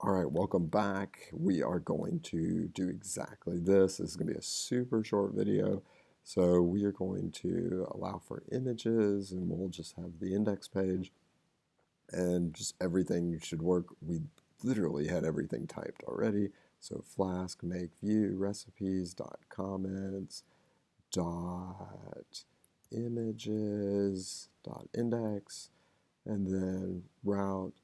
All right, welcome back. We are going to do exactly this. This is going to be a super short video. So we are going to allow for images and we'll just have the index page and just everything should work. We literally had everything typed already. So Flask make view recipes.comments.images.index and then route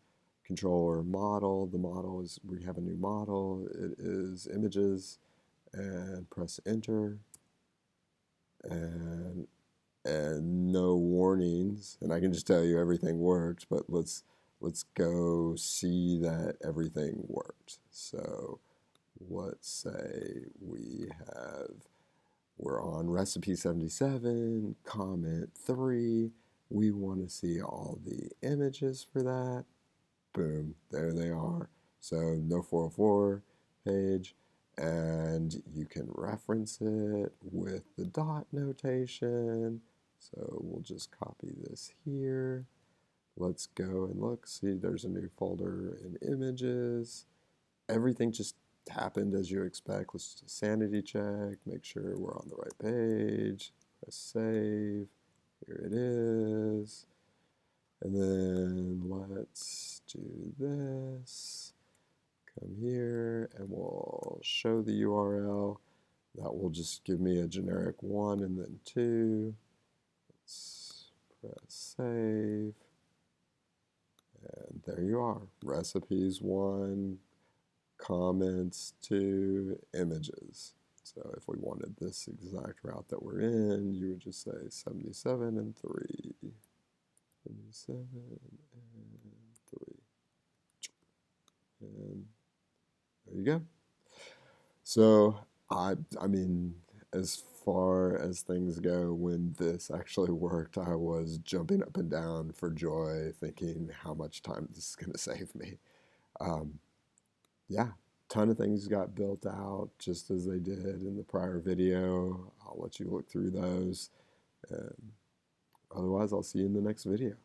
controller model. The model is, we have a new model. It is images and press enter and no warnings. And I can just tell you everything worked, but let's go see that everything worked. So let's say we're on recipe 77, comment 3. We want to see all the images for that. Boom, there they are. So no 404 page, and you can reference it with the dot notation. So we'll just copy this here. Let's go and look. See, there's a new folder in images. Everything just happened as you expect. Let's just sanity check, make sure we're on the right page. Press save. Here it is. And then let's do this. Come here and we'll show the URL. That will just give me a generic 1 and then 2. Let's press save. And there you are. Recipes 1, comments 2, images. So if we wanted this exact route that we're in, you would just say 77 and 3. 77 and 3. And there you go. So I mean, as far as things go, when this actually worked, I was jumping up and down for joy, thinking how much time this is going to save me. Yeah, ton of things got built out just as they did in the prior video. I'll let you look through those. And otherwise, I'll see you in the next video.